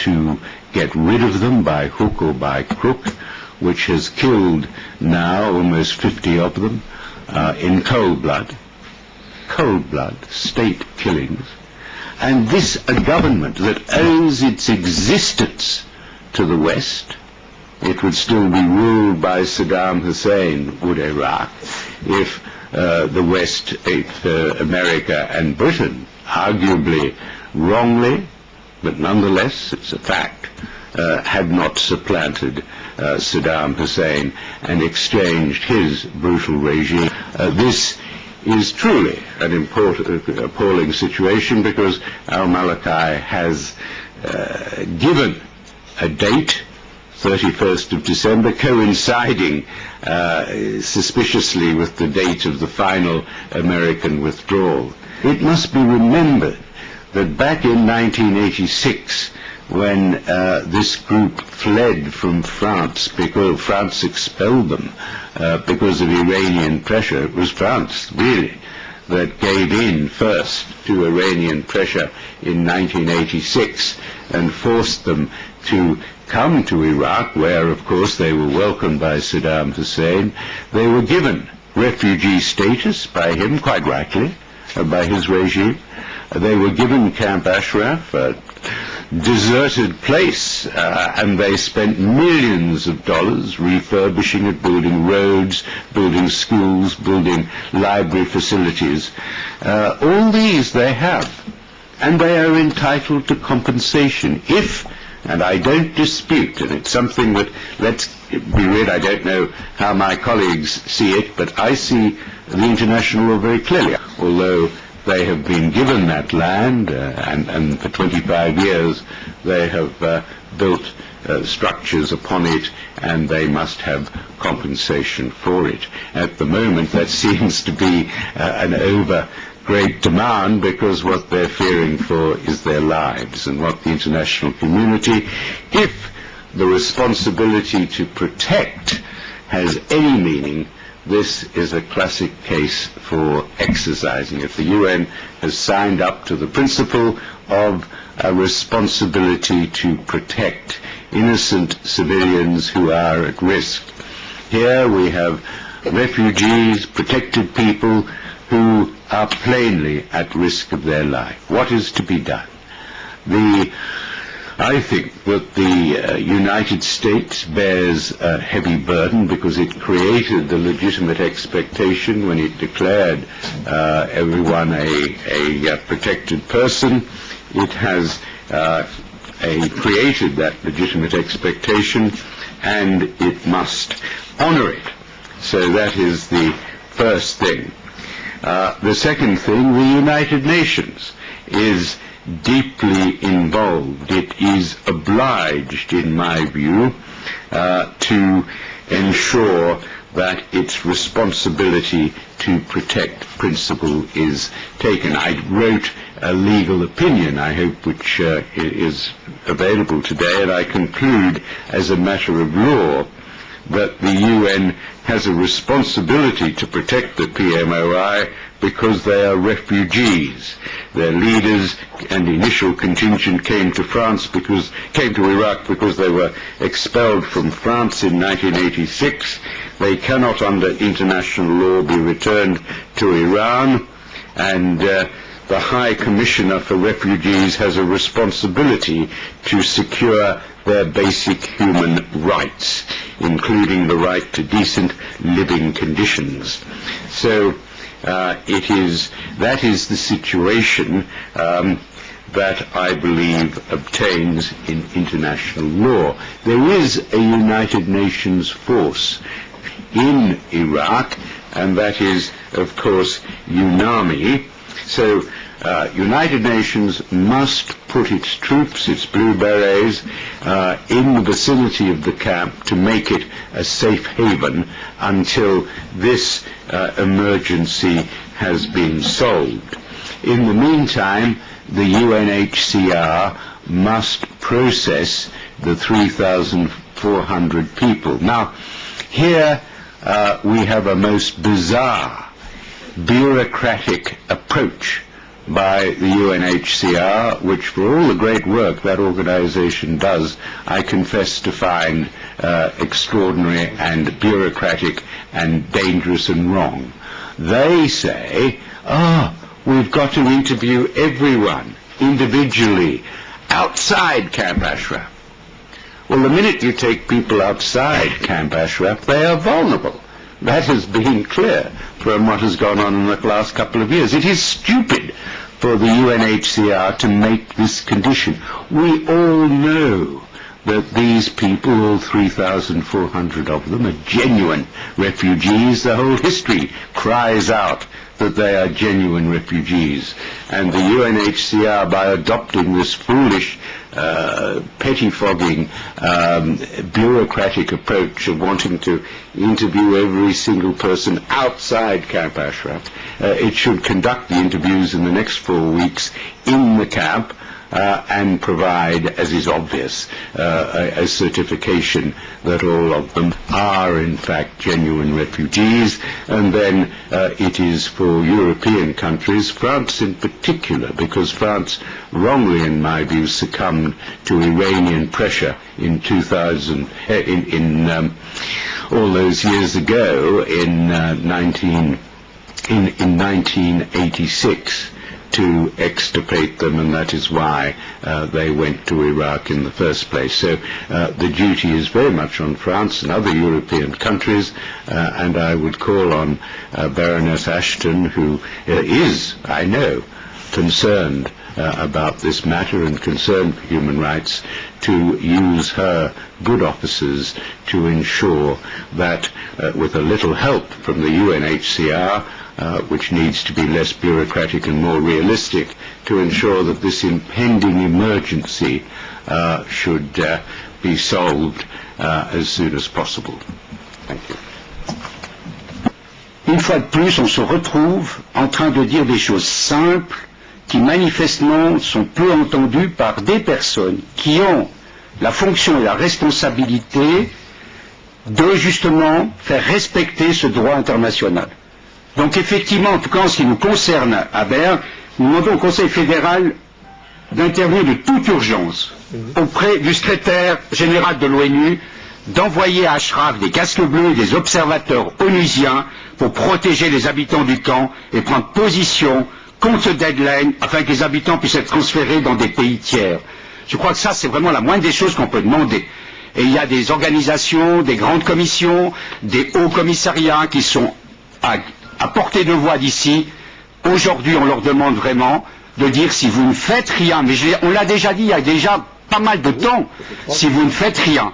to get rid of them by hook or by crook, which has killed now almost 50 of them in cold blood, state killings. And this, a government that owes its existence to the West. It would still be ruled by Saddam Hussein, would Iraq, if the West, if America and Britain, arguably wrongly, but nonetheless it's a fact, had not supplanted Saddam Hussein and exchanged his brutal regime. This is truly an appalling situation, because al-Maliki has given a date, 31st of December, coinciding suspiciously with the date of the final American withdrawal. It must be remembered that back in 1986, when this group fled from France because France expelled them because of Iranian pressure, it was France, really, that gave in first to Iranian pressure in 1986 and forced them to come to Iraq, where, of course, they were welcomed by Saddam Hussein. They were given refugee status by him, quite rightly, by his regime. They were given Camp Ashraf, a deserted place, and they spent millions of dollars refurbishing it, building roads, building schools, building library facilities. All these they have, and they are entitled to compensation if, and I don't dispute, and it's something that, let's be read, I don't know how my colleagues see it, but I see the international law very clearly. Although they have been given that land, and for 25 years they have built structures upon it, and they must have compensation for it. At the moment that seems to be an great demand, because what they're fearing for is their lives, and what the international community, if the responsibility to protect has any meaning, this is a classic case for exercising it. The UN has signed up to the principle of a responsibility to protect innocent civilians who are at risk. Here we have refugees, protected people who are plainly at risk of their life. What is to be done? I think that the United States bears a heavy burden, because it created the legitimate expectation when it declared everyone a protected person. It has created that legitimate expectation, and it must honor it. So that is the first thing. The second thing, the United Nations is deeply involved. It is obliged, in my view, to ensure that its responsibility to protect principle is taken. I wrote a legal opinion, I hope, which is available today, and I conclude as a matter of law that the UN has a responsibility to protect the PMOI because they are refugees. Their leaders and the initial contingent came to Iraq because they were expelled from France in 1986. They cannot, under international law, be returned to Iran, and the High Commissioner for Refugees has a responsibility to secure their basic human rights, including the right to decent living conditions. So that is the situation that I believe obtains in international law. There is a United Nations force in Iraq, and that is, of course, UNAMI. So United Nations must put its troops, its blue berets, in the vicinity of the camp to make it a safe haven until this emergency has been solved. In the meantime, the UNHCR must process the 3,400 people. Now, here we have a most bizarre bureaucratic approach by the UNHCR, which for all the great work that organization does, I confess to find extraordinary and bureaucratic and dangerous and wrong. They say, we've got to interview everyone individually outside Camp Ashraf. Well, the minute you take people outside Camp Ashraf, they are vulnerable. That has been clear from what has gone on in the last couple of years. It is stupid for the UNHCR to make this condition. We all know that these people, all 3,400 of them, are genuine refugees. The whole history cries out that they are genuine refugees. And the UNHCR, by adopting this foolish, pettifogging, bureaucratic approach of wanting to interview every single person outside Camp Ashraf, it should conduct the interviews in the next 4 weeks in the camp, and provide, as is obvious, a certification that all of them are in fact genuine refugees. And then it is for European countries, France in particular, because France wrongly in my view succumbed to Iranian pressure in 2000, all those years ago in 1986. To extirpate them, and that is why they went to Iraq in the first place. So the duty is very much on France and other European countries, and I would call on Baroness Ashton, who is, I know, concerned about this matter and concerned for human rights, to use her good offices to ensure that with a little help from the UNHCR, which needs to be less bureaucratic and more realistic, to ensure that this impending emergency should be solved as soon as possible. Thank you. Une fois de plus, on se retrouve en train de dire des choses simples qui manifestement sont peu entendues par des personnes qui ont la fonction et la responsabilité de justement faire respecter ce droit international. Donc effectivement, en tout cas en ce qui nous concerne à Berne, nous demandons au Conseil fédéral d'intervenir de toute urgence auprès du secrétaire général de l'ONU, d'envoyer à Ashraf des casques bleus et des observateurs onusiens pour protéger les habitants du camp et prendre position contre ce deadline afin que les habitants puissent être transférés dans des pays tiers. Je crois que ça, c'est vraiment la moindre des choses qu'on peut demander. Et il y a des organisations, des grandes commissions, des hauts commissariats qui sont à portée de voix d'ici. Aujourd'hui, on leur demande vraiment de dire si vous ne faites rien, mais on l'a déjà dit il y a déjà pas mal de temps, si vous ne faites rien,